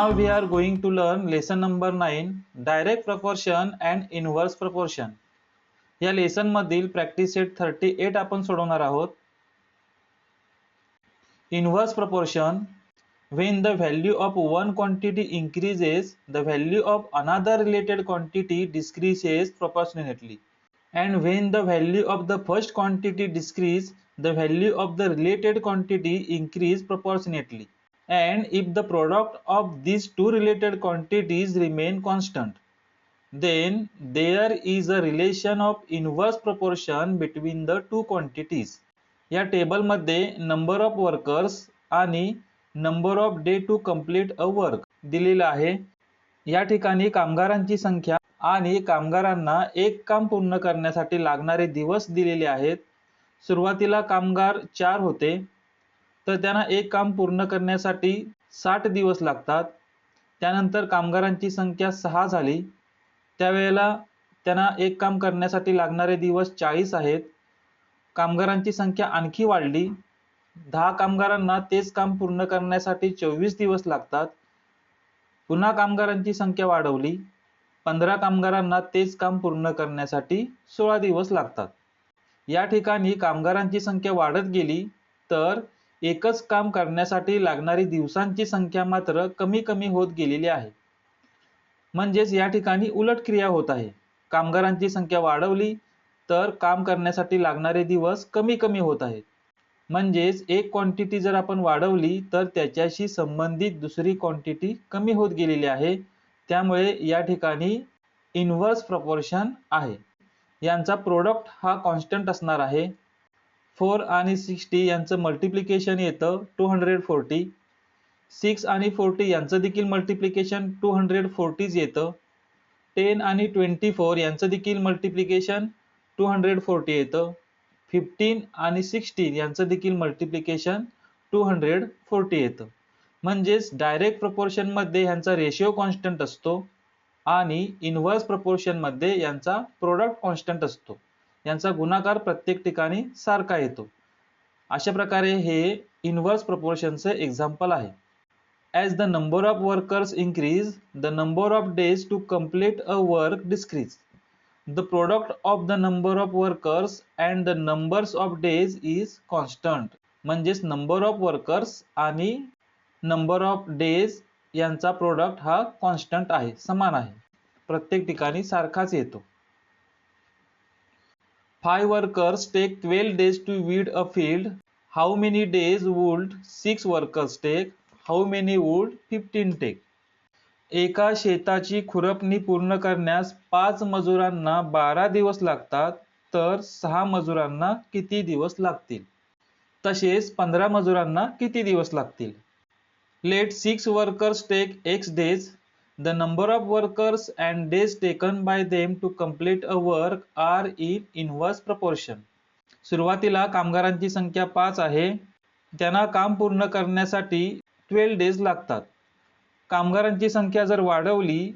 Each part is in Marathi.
Now we are going to learn lesson number 9, direct proportion and inverse proportion. या लेसन मधील प्रॅक्टिस सेट 38 आपण सोडवणार आहोत. Inverse proportion: when the value of one quantity increases, the value of another related quantity decreases proportionately, and when the value of the first quantity decreases, the value of the related quantity increases proportionately, and if the product of these two related quantities remain constant, then there is a relation of inverse proportion between the two quantities. या टेबल मध्ये नंबर ऑफ वर्कर्स आणि number of day to complete a work दिलेला आहे. या ठिकाणी कामगारांची संख्या आणि कामगारांना एक काम पूर्ण करण्यासाठी लागणारे दिवस दिलेले आहेत. सुरुवातीला कामगार 4 होते, तर त्यांना एक काम पूर्ण करण्यासाठी 60 दिवस लागतात. त्यानंतर कामगारांची संख्या 6 झाली, त्यावेळेला त्यांना एक काम करण्यासाठी लागणारे दिवस 40 आहेत. कामगारांची संख्या आणखी वाढली, 10 कामगारांना तेच काम पूर्ण करण्यासाठी 24 दिवस लागतात. पुन्हा कामगारांची संख्या वाढवली, 15 कामगारांना तेच काम पूर्ण करण्यासाठी 16 दिवस लागतात. या ठिकाणी कामगारांची संख्या वाढत गेली, तर एकच काम करण्यासाठी लागणारी दिवसांची संख्या मात्र कमी कमी होत गेलेली आहे. म्हणजेच या ठिकाणी उलट क्रिया होत आहे. कामगारांची संख्या वाढवली तर काम करण्यासाठी लागणारे दिवस कमी कमी होत आहेत. म्हणजेच एक क्वांटिटी जर आपण वाढवली तर त्याच्याशी संबंधित दुसरी क्वांटिटी कमी होत गेलेली आहे. त्यामुळे या ठिकाणी इनव्हर्स प्रपोर्शन आहे. यांचा प्रोडक्ट हा कॉन्स्टंट असणार आहे. 4 आणि 60 यांचं मल्टिप्लिकेशन येतं 240. 6 आणि 40 यांचं देखील मल्टिप्लिकेशन 240 येतं. 10 आणि 24 यांचं देखील मल्टिप्लिकेशन 240 येतं. 15 आणि 16 यांचं देखील मल्टिप्लिकेशन 240 येतं. म्हणजेच डायरेक्ट प्रपोर्शन मध्ये यांचा रेशिओ कॉन्स्टंट असतो आणि इनव्हर्स प्रपोर्शन मध्ये यांचा प्रोडक्ट कॉन्स्टंट असतो. यांचा गुणाकार प्रत्येक ठिकाणी सारखा येतो. अशा प्रकारे हे इनव्हर्स प्रपोर्शनचे एक्झाम्पल आहे. As the number of workers increase, the number of days to complete a work decrease. The product of the number of workers and the numbers of days is constant. म्हणजेच नंबर ऑफ वर्कर्स आणि नंबर ऑफ डेज यांचा प्रोडक्ट हा कॉन्स्टंट आहे, समान आहे, प्रत्येक ठिकाणी सारखाच येतो. 5 workers take 12 days to weed a field. How many days would 6 workers take? How many would 15 take? एका शेताची खुरपणी पूर्ण करण्यास 5 मजुरांना 12 दिवस लागतात, तर 6 मजुरांना किती दिवस लागतील? तसेच 15 मजुरांना किती दिवस लागतील? Let 6 workers take X days. The number of workers and days taken by them to complete a work are in inverse proportion. सुरुवातीला कामगारांची संख्या 5 आहे, त्यांना काम पूर्ण करण्यासाठी 12 डेज लागतात. कामगारांची संख्या जर वाढवली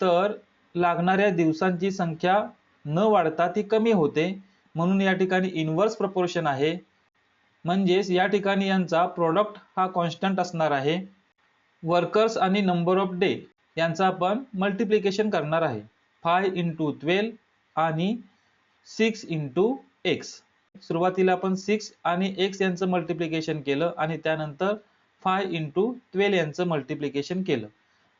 तर लागणाऱ्या दिवसांची संख्या न वाढता ती कमी होते, म्हणून या ठिकाणी इनव्हर्स प्रपोर्शन आहे. म्हणजेच या ठिकाणी यांचा प्रोडक्ट हा कॉन्स्टंट असणार आहे. वर्कर्स आणि नंबर ऑफ डे यांचा आपण मल्टिप्लिकेशन करणार आहे. 5 into 12 आणि 6 into x. सुरुवातीला आपण 6 आणि x यांचं मल्टिप्लिकेशन केलं आणि त्यानंतर 5 into 12 यांचं मल्टिप्लिकेशन केलं.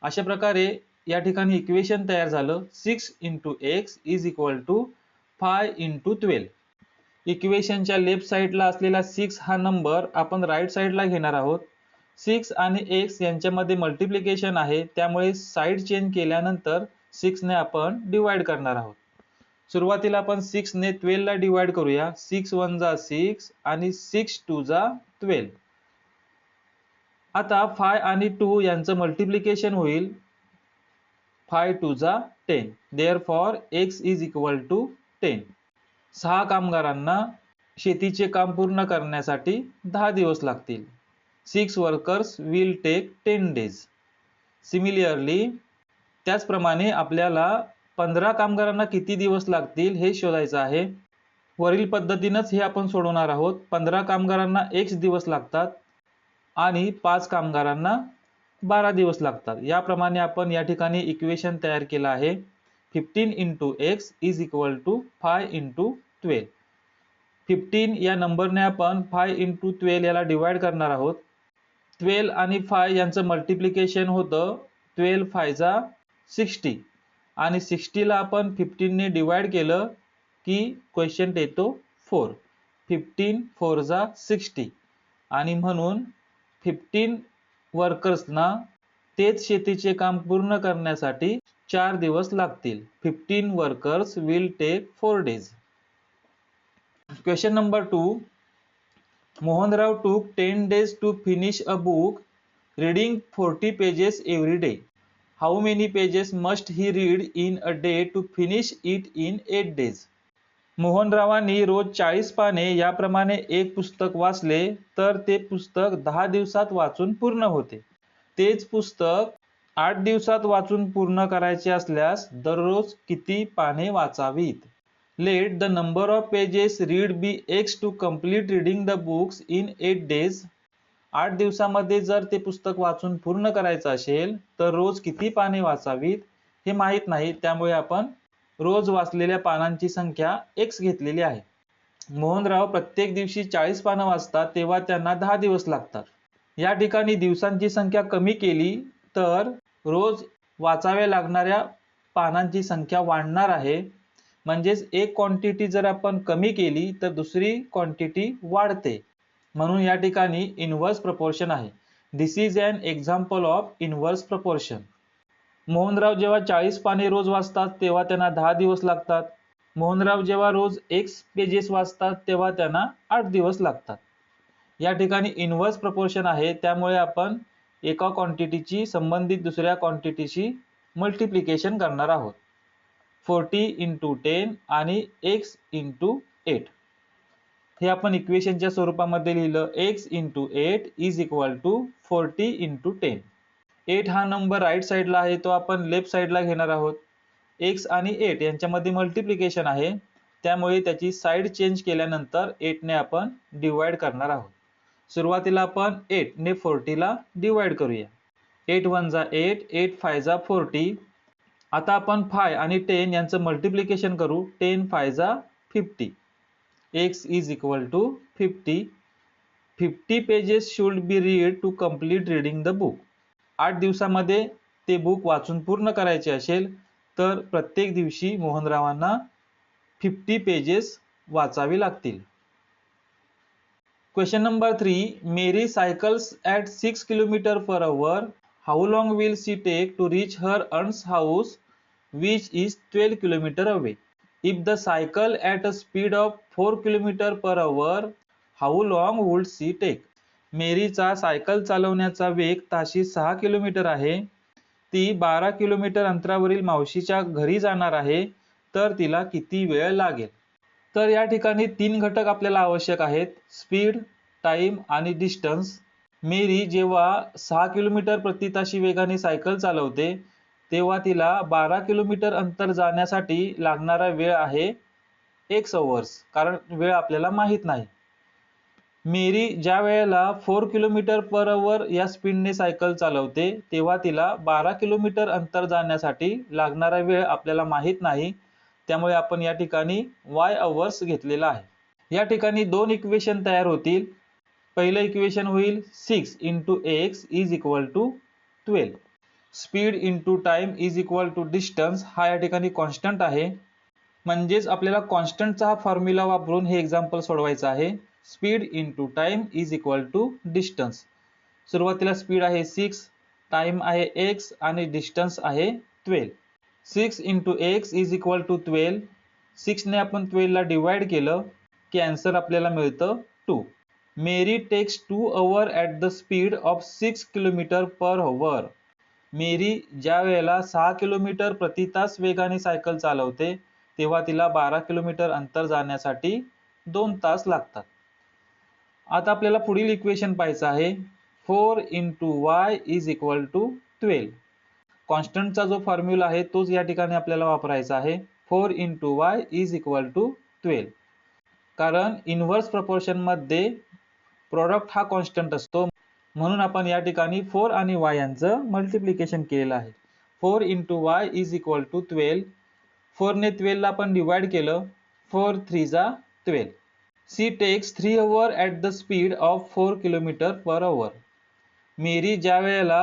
अशा प्रकारे या ठिकाणी इक्वेशन तयार झालं. 6 into x is equal to 5 into 12. इक्वेशनच्या लेफ्ट साइडला असलेला 6 हा नंबर आपण राईट साइडला घेणार आहोत. 6 आणि x यांच्यामध्ये मल्टिप्लिकेशन आहे, त्यामुळे साइड चेंज केल्यानंतर 6 ने आपण डिवाइड करणार आहोत. सुरुवातीला आपण 6 ने 12 ला डिवाइड करूया. 6 1 जा 6 आणि 6 2 जा 12. आता 5 आणि 2 यांचं मल्टिप्लिकेशन होईल. 5 2 जा 10. Therefore x is equal to 10. 6 कामगारांना शेतीचे काम पूर्ण करण्यासाठी 10 दिवस लागतील. 6 workers will take 10 days. Similarly, त्याचप्रमाणे आपल्याला 15 कामगारांना किती दिवस लागतील हे शोधायचं आहे. वरील पद्धतीनेच हे आपण सोडवणार आहोत. 15 कामगारांना x दिवस लागतात आणि 5 कामगारांना 12 दिवस लागतात। याप्रमाणे आपण या ठिकाणी इक्वेशन तयार केलं आहे। 15 into x is equal to 5 into 12. 15 या नंबरने आपण 5 into 12 याला डिवाइड करणार आहोत। 12 आणि 5 यांचं मल्टिप्लिकेशन होतं 12 5 जा 60 आणि 60 ला आपण 15 ने डिवाइड केलं की क्वेश्चन येतो 4। 15 4 जा 60 आणि म्हणून 15 वर्कर्सना तेच शेतीचे काम पूर्ण करण्यासाठी 4 दिवस लागतील। 15 workers will take 4 days. Question number 2. Mohanrao took 10 days to finish a book, reading 40 pages every day. How many pages must he read in a day to finish it in 8 days? मोहनरावांनी रोज 40 पाने याप्रमाणे एक पुस्तक वाचले तर ते पुस्तक 10 दिवसात वाचून पूर्ण होते। तेच पुस्तक 8 दिवसात वाचून पूर्ण करायचे असल्यास दररोज किती पाने वाचावीत? Let the number of pages read be x to complete reading the books in 8 days. 8 दिवसामध्ये जर ते पुस्तक वाचून पूर्ण करायचं असेल तर रोज किती पाने वाचावीत हे माहित नाही, त्यामुळे आपण रोज वाचलेल्या पानांची संख्या x घेतलेली आहे। मोहनराव प्रत्येक दिवशी 40 पानं वाचतात तेव्हा त्यांना 10 दिवस लागतात। या ठिकाणी दिवसांची संख्या कमी केली तर रोज वाचाव्या लागणाऱ्या पानांची संख्या वाढणार आहे। म्हणजेच एक क्वांटिटी जर आपण कमी केली तर दुसरी क्वांटिटी वाढते, म्हणून या ठिकाणी इनव्हर्स प्रपोर्शन आहे। This is an example of inverse proportion. Mohanrao जेव्हा 40 पाने रोज वाचतात तेव्हा त्यांना 10 दिवस लागतात। मोहनराव जेव्हा रोज x पेजेस वाचतात तेव्हा त्यांना 8 दिवस लागतात। या ठिकाणी इनव्हर्स प्रपोर्शन आहे, त्यामुळे आपण एका क्वांटिटीची संबंधित दुसऱ्या क्वांटिटीशी मल्टिप्लिकेशन करणार आहोत। 40 into 10 आणि x into 8 हे आपण इक्वेशनच्या स्वरूपामध्ये लिहिलं। x into 8 is equal to 40 into 10. 8 हा नंबर राईट साइडला आहे, तो आपण लेफ्ट साइडला घेणार आहोत। x आणि 8 यांच्यामध्ये मल्टिप्लिकेशन आहे, त्यामुळे त्याची साइड चेंज केल्यानंतर 8 ने आपण डिवाइड करणार आहोत। सुरुवातीला आपण 8 ने 40 ला डिवाइड करूया। 8 1 जा 8, 8 5 जा 40। आता आपण 5 आणि 10 यांचं मल्टिप्लिकेशन करू। 10 5 जा 50। x is equal to 50. 50 pages should be read to complete reading the book. 8 दिवसामध्ये ते बुक वाचून पूर्ण करायचे असेल तर प्रत्येक दिवशी मोहनरावांना 50 पेजेस वाचावी लागतील। Question number 3. Mary cycles at 6 km per hour. How long will she take to reach her aunt's house, which is 12 km away? If the cycle at a speed of 4 km per hour, how long would she take? मेरीचा सायकल चालवण्याचा वेग ताशी 6 किलोमीटर आहे। ती 12 किलोमीटर अंतरावरील मावशीच्या घरी जाणार आहे, तर तिला किती वेळ लागेल? तर या ठिकाणी 3 घटक आपल्याला आवश्यक आहेत, स्पीड, टाइम आणि डिस्टन्स। मेरी जेव्हा 6 किलोमीटर प्रति ताशी वेगाने सायकल चालवते तेव्हा तिला 12 किलोमीटर अंतर जाण्यासाठी लागणारा वेळ आहे x hours, कारण वेळ आपल्याला माहित नाही। मेरी ज्या वेळेला 4 किलोमीटर पर आवर या स्पीडने सायकल चालवते तेव्हा तिला 12 किलोमीटर अंतर जाण्यासाठी लागणारा वेळ आपल्याला माहित नाही, त्यामुळे आपण या ठिकाणी y hours घेतलेला आहे। या ठिकाणी दोन इक्वेशन तयार होतील। पहिलं इक्वेशन होईल 6 into x is equal to 12. Speed into time is equal to distance हा या ठिकाणी कॉन्स्टंट आहे, म्हणजेच आपल्याला कॉन्स्टंटचा हा फॉर्म्युला वापरून हे एक्झाम्पल सोडवायचं आहे। Speed into time is equal to distance. सुरुवातीला स्पीड आहे 6, टाइम आहे x आणि डिस्टन्स आहे 12। 6 into x is equal to 12. 6 ने आपण 12 ला डिवाइड केलं की आन्सर आपल्याला मिळतं 2. मेरी text 2 hours at the speed of 6 km per hour. मेरी ज्या वेळेला 6 किलोमीटर प्रति तास वेगाने सायकल चालवते तेव्हा तिला 12 किलोमीटर अंतर जाण्यासाठी 2 तास लागतात। आता आपल्याला पुढील इक्वेशन पाहायचं आहे। 4 into y is equal to 12. कॉन्स्टंटचा जो फॉर्म्युला आहे तोच या ठिकाणी आपल्याला वापरायचा आहे। 4 into y is equal to 12. कारण इनव्हर्स प्रपोर्शन मध्ये प्रोडक्ट हा कॉन्स्टंट असतो, म्हणून आपण या ठिकाणी 4 आणि y यांचं मल्टिप्लिकेशन केलेलं आहे. 4 × y इज इक्वल टू 12. 4 ने 12 ला आपण डिवाइड केलं. 4 3 जा 12. C takes 3 hours at the speed of 4 km/h. मेरी ज्या वेळेला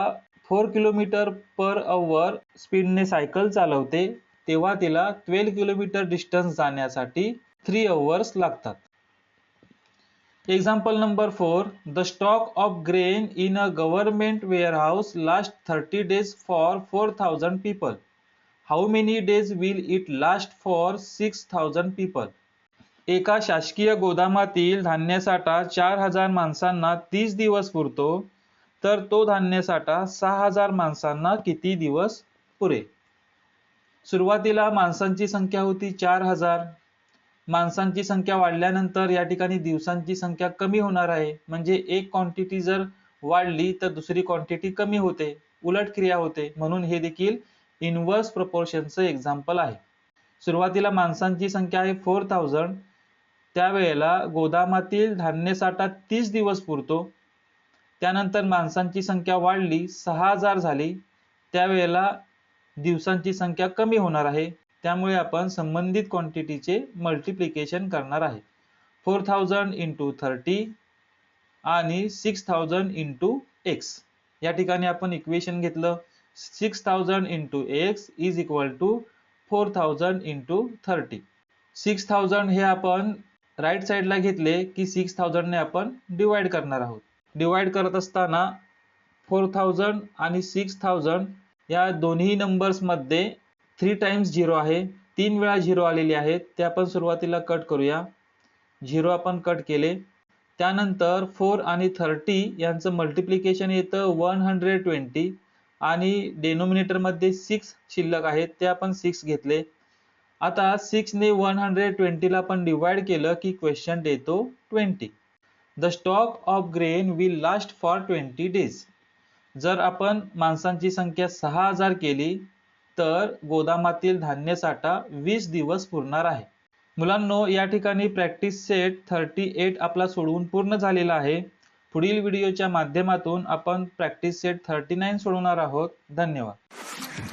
4 km/h स्पीडने सायकल चालवते तेव्हा तिला 12 किलोमीटर डिस्टन्स जाण्यासाठी 3 hours लागतात. Example number 4. The stock of grain in a government warehouse lasts 30 days for 4,000 people. How many days will it last for 6,000 people? एका शासकीय गोदामातील धान्यसाठा 4,000 माणसांना 30 दिवस पुरतो, तर तो धान्यसाठा 6,000 माणसांना किती दिवस पुरेल? सुरुवातीला माणसांची संख्या होती 4,000. माणसांची संख्या वाढल्यानंतर या ठिकाणी दिवसांची संख्या कमी होणार आहे. म्हणजे एक क्वांटिटी जर वाढली तर दुसरी क्वांटिटी कमी होते, उलट क्रिया होते. म्हणून हे देखील इनव्हर्स प्रपोर्शनचं एक्झाम्पल आहे. सुरुवातीला माणसांची संख्या आहे 4,000. त्यावेळेला गोदामातील धान्यसाठा 30 दिवस पुरतो. त्यानंतर माणसांची संख्या वाढली, 6,000 झाली. त्यावेळेला दिवसांची संख्या कमी होणार आहे. त्यामुळे आपण संबंधित क्वांटिटीचे मल्टिप्लिकेशन करणार आहे. 4,000 × 30 आणि 6,000 × x. या ठिकाणी आपण इक्वेशन घेतलं. 6,000 × x इज इक्वल टू 4,000 × 30. 6,000 हे आपण राईट साईडला घेतले की 6,000 ने आपण डिवाइड करणार आहोत. डिवाइड करत असताना 4,000 आणि 6,000 या दोन्ही नंबर्स मध्ये 3 टाइम्स 0 आहे. 3 वेळा 0 आलेली आहेत. ते आपण सुरुवातीला कट करूया. 0 आपण कट केले. त्यानंतर 4 आणि 30 यांचं मल्टिप्लिकेशन येतं 120 आणि डेनोमिनेटर मध्ये 6 शिल्लक आहेत, ते आपण 6 घेतले. आता 6 ने 120 ला आपण डिवाइड केलं की क्वेश्चन येतो 20. The stock of grain will last for 20 days. जर आपण माणसांची संख्या 6,000 केली तर गोदामातील धान्यसाठा 20 दिवस पुरणार आहे. मुलांनो, या ठिकाणी प्रॅक्टिस सेट 38 आपला सोडवून पूर्ण झालेला आहे. पुढील व्हिडिओच्या माध्यमातून आपण प्रॅक्टिस सेट 39 सोडवणार आहोत. धन्यवाद.